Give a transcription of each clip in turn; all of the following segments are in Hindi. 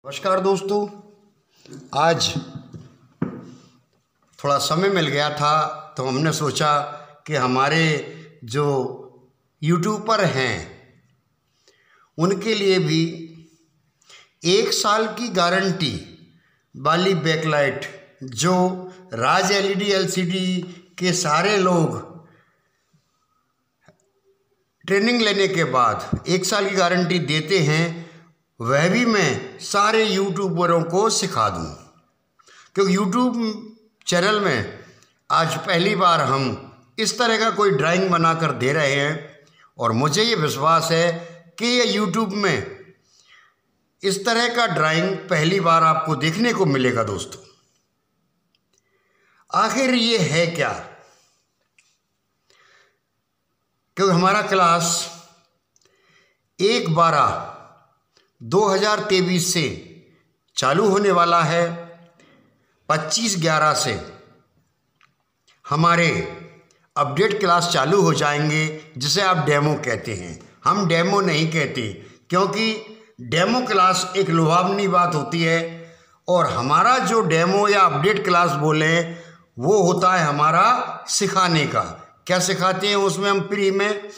नमस्कार दोस्तों, आज थोड़ा समय मिल गया था तो हमने सोचा कि हमारे जो यूट्यूबर हैं उनके लिए भी 1 साल की गारंटी वाली बैकलाइट जो राज एलईडी एलसीडी के सारे लोग ट्रेनिंग लेने के बाद 1 साल की गारंटी देते हैं, वह भी मैं सारे यूट्यूबरों को सिखा दूं। क्योंकि यूट्यूब चैनल में आज पहली बार हम इस तरह का कोई ड्राइंग बनाकर दे रहे हैं और मुझे ये विश्वास है कि ये यूट्यूब में इस तरह का ड्राइंग पहली बार आपको देखने को मिलेगा। दोस्तों, आखिर ये है क्या? क्योंकि हमारा क्लास 1/12/2023 से चालू होने वाला है। 25/11 से हमारे अपडेट क्लास चालू हो जाएंगे, जिसे आप डेमो कहते हैं। हम डेमो नहीं कहते, क्योंकि डेमो क्लास एक लुभावनी बात होती है और हमारा जो डेमो या अपडेट क्लास बोले वो होता है हमारा सिखाने का। क्या सिखाते हैं उसमें हम फ्री में?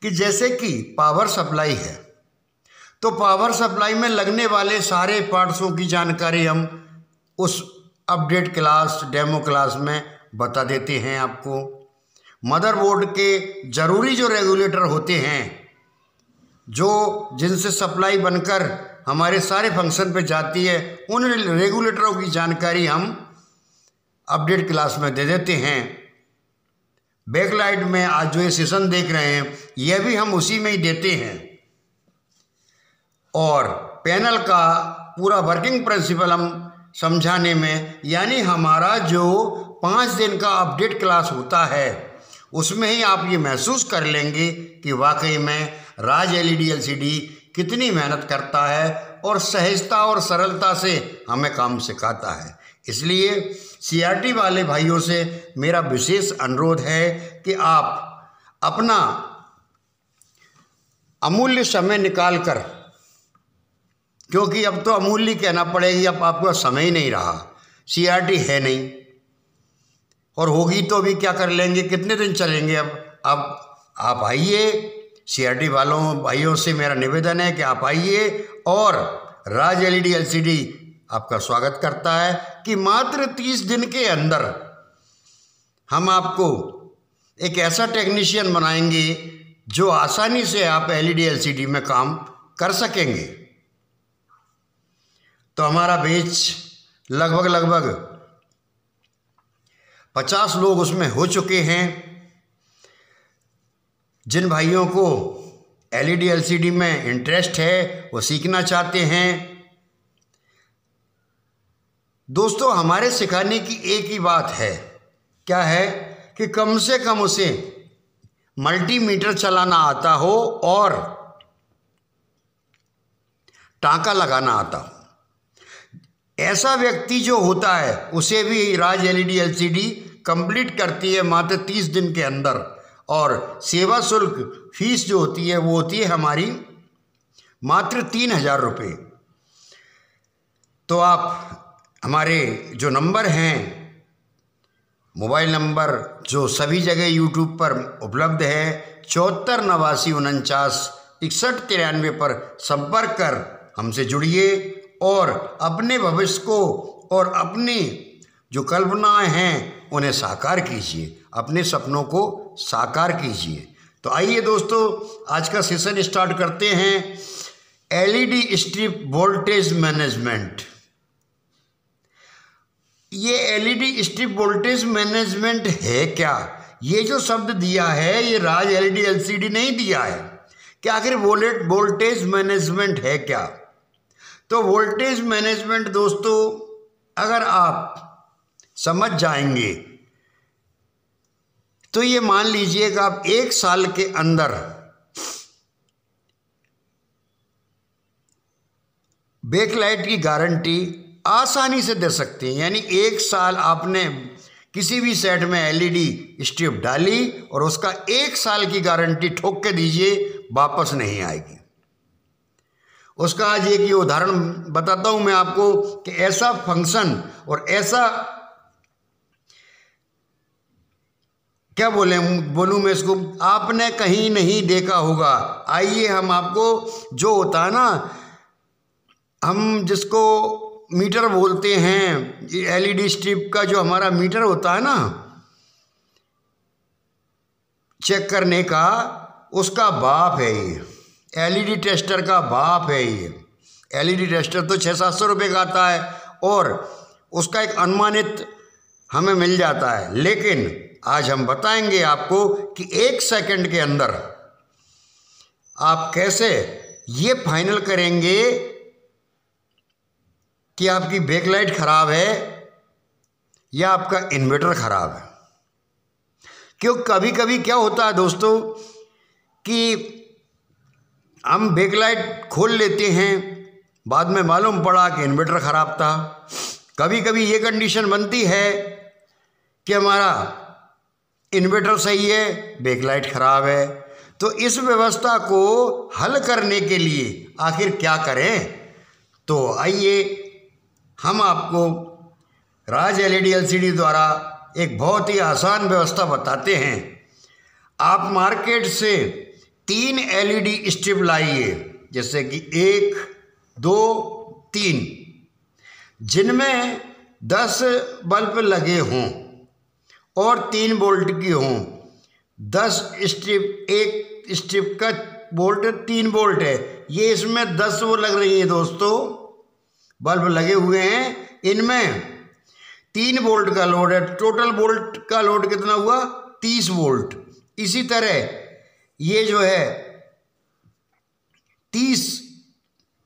कि जैसे कि पावर सप्लाई है तो पावर सप्लाई में लगने वाले सारे पार्ट्सों की जानकारी हम उस अपडेट क्लास डेमो क्लास में बता देते हैं आपको। मदरबोर्ड के ज़रूरी जो रेगुलेटर होते हैं, जो जिनसे सप्लाई बनकर हमारे सारे फंक्शन पे जाती है, उन रेगुलेटरों की जानकारी हम अपडेट क्लास में दे देते हैं। बैकलाइट में आज जो ये सेशन देख रहे हैं यह भी हम उसी में ही देते हैं। और पैनल का पूरा वर्किंग प्रिंसिपल हम समझाने में, यानी हमारा जो 5 दिन का अपडेट क्लास होता है उसमें ही आप ये महसूस कर लेंगे कि वाकई में राज एलईडी एलसीडी कितनी मेहनत करता है और सहजता और सरलता से हमें काम सिखाता है। इसलिए सीआरटी वाले भाइयों से मेरा विशेष अनुरोध है कि आप अपना अमूल्य समय निकालकर, क्योंकि अब तो अमूल्य कहना पड़ेगी, अब आपका समय ही नहीं रहा, सीआरटी है नहीं और होगी तो भी क्या कर लेंगे, कितने दिन चलेंगे। अब आप आइए, सीआरटी वालों भाइयों से मेरा निवेदन है कि आप आइए और राज एलईडी एलसीडी आपका स्वागत करता है कि मात्र 30 दिन के अंदर हम आपको एक ऐसा टेक्नीशियन बनाएंगे जो आसानी से आप एलईडी एलसीडी में काम कर सकेंगे। तो हमारा बैच लगभग 50 लोग उसमें हो चुके हैं। जिन भाइयों को एलईडी एलसीडी में इंटरेस्ट है, वो सीखना चाहते हैं। दोस्तों, हमारे सिखाने की एक ही बात है, क्या है कि कम से कम उसे मल्टीमीटर चलाना आता हो और टांका लगाना आता हो। ऐसा व्यक्ति जो होता है उसे भी राज एलईडी एलसीडी कंप्लीट करती है मात्र 30 दिन के अंदर। और सेवा शुल्क फीस जो होती है वो होती है हमारी मात्र 3000 रुपये। तो आप हमारे जो नंबर हैं, मोबाइल नंबर जो सभी जगह यूट्यूब पर उपलब्ध है, 74 89 49 61 93 पर संपर्क कर हमसे जुड़िए और अपने भविष्य को और अपनी जो कल्पनाएं हैं उन्हें साकार कीजिए, अपने सपनों को साकार कीजिए। तो आइए दोस्तों, आज का सेशन स्टार्ट करते हैं। LED strip voltage management. ये एलईडी स्ट्रिप वोल्टेज मैनेजमेंट है क्या? ये जो शब्द दिया है ये राज एलईडी एलसीडी नहीं दिया है कि आखिर वोल्टेज मैनेजमेंट है क्या। तो वोल्टेज मैनेजमेंट दोस्तों, अगर आप समझ जाएंगे तो ये मान लीजिए कि आप 1 साल के अंदर बैकलाइट की गारंटी आसानी से दे सकते हैं। यानी 1 साल आपने किसी भी सेट में एलईडी स्ट्रिप डाली और उसका 1 साल की गारंटी ठोक के दीजिए, वापस नहीं आएगी। उसका आज एक ये उदाहरण बताता हूँ मैं आपको कि ऐसा फंक्शन और ऐसा क्या बोलूँ मैं इसको, आपने कहीं नहीं देखा होगा। आइए हम आपको, जो होता है ना, हम जिसको मीटर बोलते हैं, एलईडी स्ट्रिप का जो हमारा मीटर होता है ना चेक करने का, उसका बाप है ये। एलईडी टेस्टर का बाप है ये। एलईडी टेस्टर तो 600-700 रुपये का आता है और उसका एक अनुमानित हमें मिल जाता है। लेकिन आज हम बताएंगे आपको कि 1 सेकंड के अंदर आप कैसे ये फाइनल करेंगे कि आपकी बैकलाइट खराब है या आपका इन्वर्टर खराब है। क्यों कभी कभी क्या होता है दोस्तों कि हम बैकलाइट खोल लेते हैं, बाद में मालूम पड़ा कि इन्वर्टर खराब था। कभी कभी ये कंडीशन बनती है कि हमारा इन्वर्टर सही है, बैकलाइट खराब है। तो इस व्यवस्था को हल करने के लिए आखिर क्या करें, तो आइए हम आपको राज एलईडी एलसीडी द्वारा एक बहुत ही आसान व्यवस्था बताते हैं। आप मार्केट से 3 एलईडी स्ट्रिप लाइए, जैसे कि 1, 2, 3, जिनमें 10 बल्ब लगे हों और 3 वोल्ट की हों। 10 स्ट्रिप, एक स्ट्रिप का वोल्ट 3 वोल्ट है, ये इसमें 10 वो लग रही है दोस्तों, बल्ब लगे हुए हैं। इनमें 3 वोल्ट का लोड है। टोटल वोल्ट का लोड कितना हुआ? 30 वोल्ट। इसी तरह ये जो है 30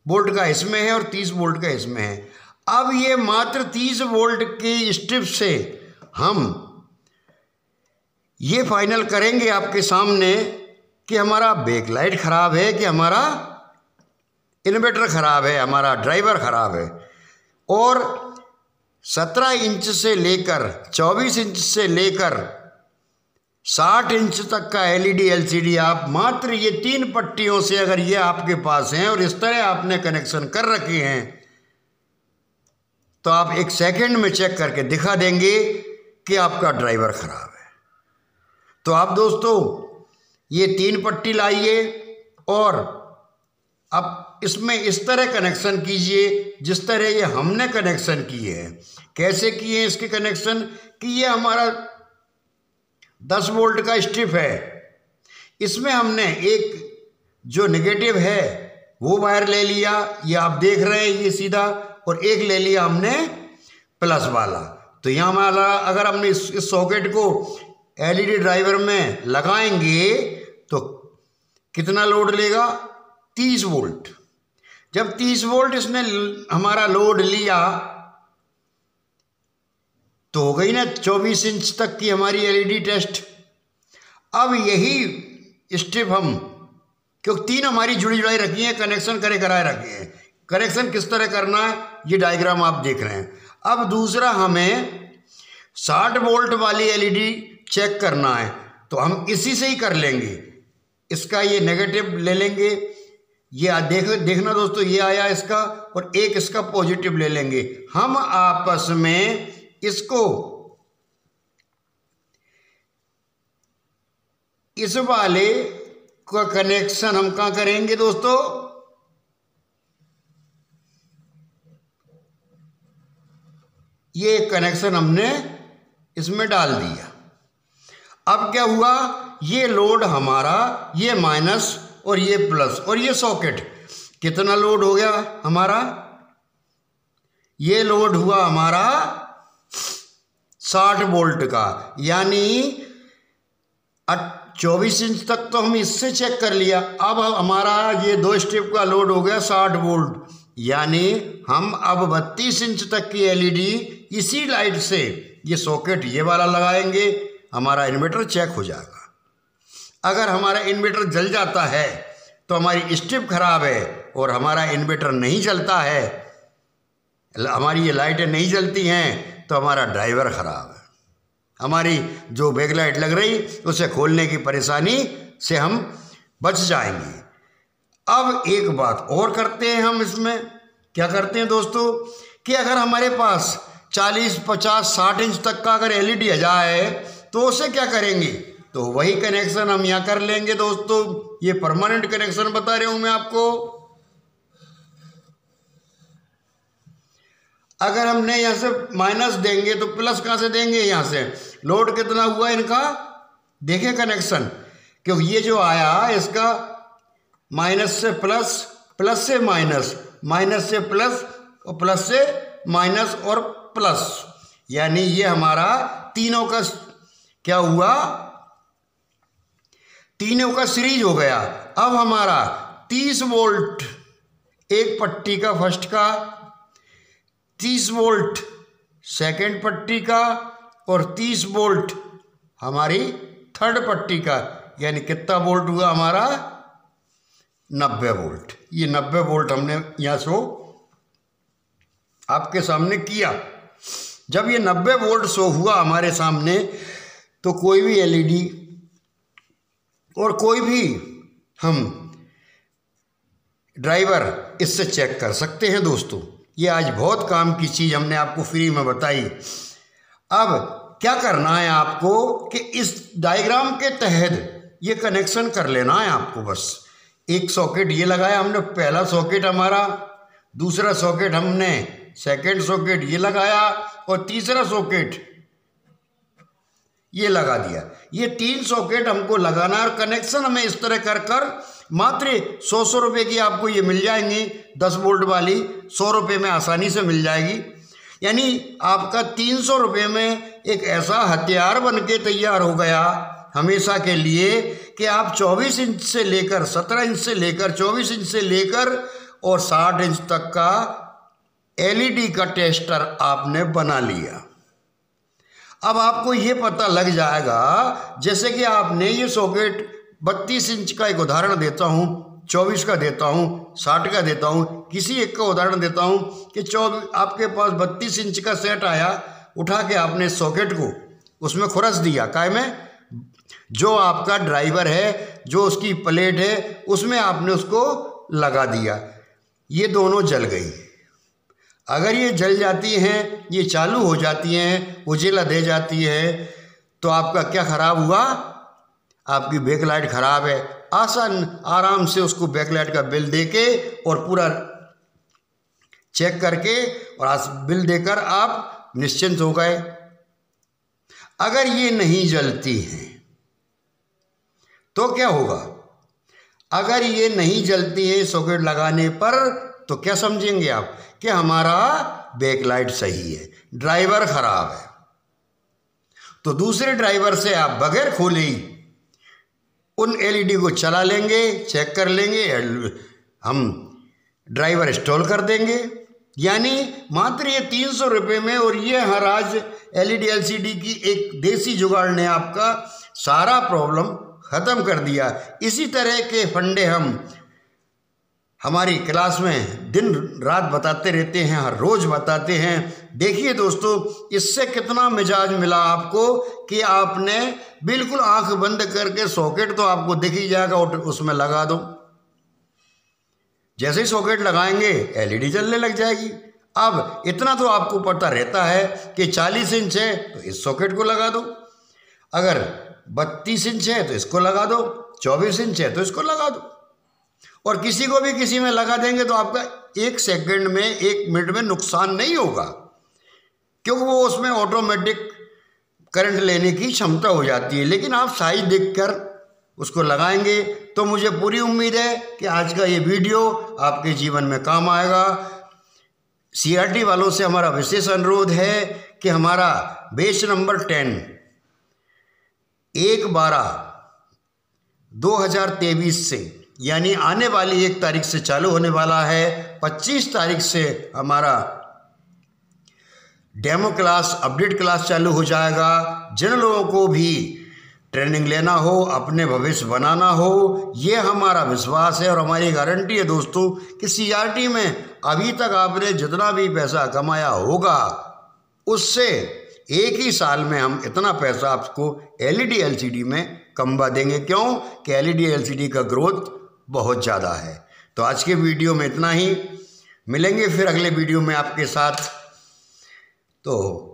वोल्ट का इसमें है और 30 वोल्ट का इसमें है। अब ये मात्र 30 वोल्ट की स्ट्रिप से हम ये फाइनल करेंगे आपके सामने कि हमारा बैकलाइट खराब है कि हमारा इन्वर्टर खराब है, हमारा ड्राइवर खराब है। और 17 इंच से लेकर 24 इंच से लेकर 60 इंच तक का एलईडी एलसीडी आप मात्र ये 3 पट्टियों से, अगर ये आपके पास हैं और इस तरह आपने कनेक्शन कर रखे हैं, तो आप 1 सेकंड में चेक करके दिखा देंगे कि आपका ड्राइवर खराब है। तो आप दोस्तों ये 3 पट्टी लाइए और अब इसमें इस तरह कनेक्शन कीजिए जिस तरह ये हमने कनेक्शन किए हैं। कैसे किए हैं इसके कनेक्शन, कि ये हमारा 10 वोल्ट का स्ट्रिप है, इसमें हमने एक जो नेगेटिव है वो वायर ले लिया, ये आप देख रहे हैं ये सीधा, और एक ले लिया हमने प्लस वाला। तो यहाँ हमारा अगर हमने इस सॉकेट को एलईडी ड्राइवर में लगाएंगे तो कितना लोड लेगा? 30 वोल्ट। जब 30 वोल्ट इसने हमारा लोड लिया तो हो गई ना 24 इंच तक की हमारी एलईडी टेस्ट। अब यही स्ट्रिप हम, क्योंकि 3 हमारी जुड़ी जुड़ाई रखी है, कनेक्शन कराए रखे हैं। कनेक्शन किस तरह करना है ये डायग्राम आप देख रहे हैं। अब दूसरा हमें 60 वोल्ट वाली एलईडी चेक करना है, तो हम इसी से ही कर लेंगे। इसका ये नेगेटिव ले लेंगे, ये देखना दोस्तों, ये आया इसका, और एक इसका पॉजिटिव ले लेंगे। हम आपस में इसको इस वाले का कनेक्शन हम कहाँ करेंगे दोस्तों? ये कनेक्शन हमने इसमें डाल दिया। अब क्या हुआ, ये लोड हमारा, ये माइनस और ये प्लस, और ये सॉकेट कितना लोड हो गया हमारा? ये लोड हुआ हमारा 60 वोल्ट का, यानी 24 इंच तक तो हम इससे चेक कर लिया। अब हमारा ये 2 स्ट्रिप का लोड हो गया 60 वोल्ट, यानी हम अब 32 इंच तक की एलईडी इसी लाइट से, ये सॉकेट ये वाला लगाएंगे, हमारा इन्वर्टर चेक हो जाएगा। अगर हमारा इन्वर्टर जल जाता है तो हमारी स्ट्रिप खराब है, और हमारा इन्वर्टर नहीं चलता है, हमारी ये लाइटें नहीं जलती हैं, तो हमारा ड्राइवर ख़राब है। हमारी जो बैकलाइट लग रही उसे खोलने की परेशानी से हम बच जाएंगे। अब एक बात और करते हैं हम इसमें, क्या करते हैं दोस्तों कि अगर हमारे पास 40, 50, 60 इंच तक का अगर एलईडी आ जाए तो उसे क्या करेंगे, तो वही कनेक्शन हम यहाँ कर लेंगे दोस्तों। ये परमानेंट कनेक्शन बता रहा हूँ मैं आपको। अगर हमने यहाँ से माइनस देंगे तो प्लस कहाँ से देंगे, यहाँ से। लोड कितना हुआ इनका, देखिए कनेक्शन, क्योंकि ये जो आया इसका माइनस से प्लस, प्लस से माइनस, माइनस से प्लस और प्लस से माइनस और प्लस, यानी ये हमारा तीनों का क्या हुआ, तीनों का सीरीज हो गया। अब हमारा 30 वोल्ट एक पट्टी का फर्स्ट का, 30 वोल्ट सेकंड पट्टी का और 30 वोल्ट हमारी थर्ड पट्टी का, यानी कितना वोल्ट हुआ हमारा 90 वोल्ट। ये 90 वोल्ट हमने यहाँ से आपके सामने किया। जब ये 90 वोल्ट शो हुआ हमारे सामने तो कोई भी एलईडी और कोई भी हम ड्राइवर इससे चेक कर सकते हैं दोस्तों। ये आज बहुत काम की चीज़ हमने आपको फ्री में बताई। अब क्या करना है आपको कि इस डायग्राम के तहत ये कनेक्शन कर लेना है आपको। बस एक सॉकेट ये लगाया हमने, पहला सॉकेट हमारा, दूसरा सॉकेट हमने सेकंड सॉकेट ये लगाया और तीसरा सॉकेट ये लगा दिया। ये 3 सॉकेट हमको लगाना है और कनेक्शन हमें इस तरह कर कर मात्र 100 रुपये की आपको ये मिल जाएंगी। 10 वोल्ट वाली 100 रुपये में आसानी से मिल जाएगी। यानी आपका 300 रुपये में एक ऐसा हथियार बन के तैयार हो गया हमेशा के लिए कि आप 24 इंच से लेकर 17 इंच से लेकर 24 इंच से लेकर और 60 इंच तक का एलईडी का टेस्टर आपने बना लिया। अब आपको ये पता लग जाएगा, जैसे कि आपने ये सॉकेट 32 इंच का एक उदाहरण देता हूँ, 24 का देता हूँ, 60 का देता हूँ, किसी एक का उदाहरण देता हूँ कि 24 आपके पास 32 इंच का सेट आया, उठा के आपने सॉकेट को उसमें खुरस दिया, काय में जो आपका ड्राइवर है, जो उसकी प्लेट है, उसमें आपने उसको लगा दिया। ये दोनों जल गई। अगर ये जल जाती हैं, ये चालू हो जाती हैं, उजेला दे जाती है, तो आपका क्या खराब हुआ, आपकी बैकलाइट खराब है। आराम से उसको बैकलाइट का बिल देके और पूरा चेक करके और बिल देकर आप निश्चिंत हो गए। अगर ये नहीं जलती हैं तो क्या होगा, अगर ये नहीं जलती है सॉकेट लगाने पर तो क्या समझेंगे आप कि हमारा बैकलाइट सही है, ड्राइवर खराब है। तो दूसरे ड्राइवर से आप बगैर खोले ही उन एलईडी को चला लेंगे, चेक कर लेंगे, हम ड्राइवर इंस्टॉल कर देंगे। यानी मात्र ये 300 रुपये में और ये हर आज एलईडी एलसीडी की एक देसी जुगाड़ ने आपका सारा प्रॉब्लम ख़त्म कर दिया। इसी तरह के फंडे हम हमारी क्लास में दिन रात बताते रहते हैं, हर रोज़ बताते हैं। देखिए दोस्तों, इससे कितना मिजाज मिला आपको कि आपने बिल्कुल आंख बंद करके सॉकेट तो आपको दिख ही जाएगा, उसमें लगा दो। जैसे ही सॉकेट लगाएंगे एलईडी जलने लग जाएगी। अब इतना तो आपको पता रहता है कि 40 इंच है तो इस सॉकेट को लगा दो, अगर 32 इंच है तो इसको लगा दो, 24 इंच है तो इसको लगा दो। और किसी को भी किसी में लगा देंगे तो आपका 1 सेकंड में 1 मिनट में नुकसान नहीं होगा, क्योंकि वो उसमें ऑटोमेटिक करंट लेने की क्षमता हो जाती है। लेकिन आप साइज देखकर उसको लगाएंगे तो मुझे पूरी उम्मीद है कि आज का ये वीडियो आपके जीवन में काम आएगा। सीआरटी वालों से हमारा विशेष अनुरोध है कि हमारा बैच नंबर 10 1/12/2023 से यानी आने वाली 1 तारीख से चालू होने वाला है। 25 तारीख से हमारा डेमो क्लास, अपडेट क्लास चालू हो जाएगा। जिन लोगों को भी ट्रेनिंग लेना हो, अपने भविष्य बनाना हो, ये हमारा विश्वास है और हमारी गारंटी है दोस्तों कि सीआरटी में अभी तक आपने जितना भी पैसा कमाया होगा उससे 1 ही साल में हम इतना पैसा आपको एलईडी एलसीडी में कमवा देंगे। क्यों कि एलईडी एलसीडी का ग्रोथ बहुत ज़्यादा है। तो आज के वीडियो में इतना ही, मिलेंगे फिर अगले वीडियो में आपके साथ। तो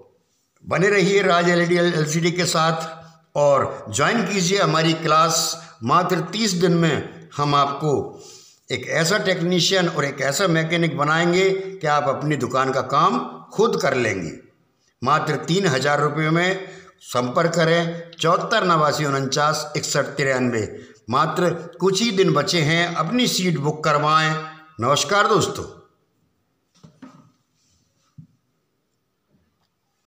बने रहिए राज एलईडी एलसीडी के साथ और ज्वाइन कीजिए हमारी क्लास। मात्र 30 दिन में हम आपको एक ऐसा टेक्नीशियन और एक ऐसा मैकेनिक बनाएंगे कि आप अपनी दुकान का काम खुद कर लेंगे। मात्र 3000 रुपये में संपर्क करें 74 89 49 61 93। मात्र कुछ ही दिन बचे हैं, अपनी सीट बुक करवाएं। नमस्कार दोस्तों।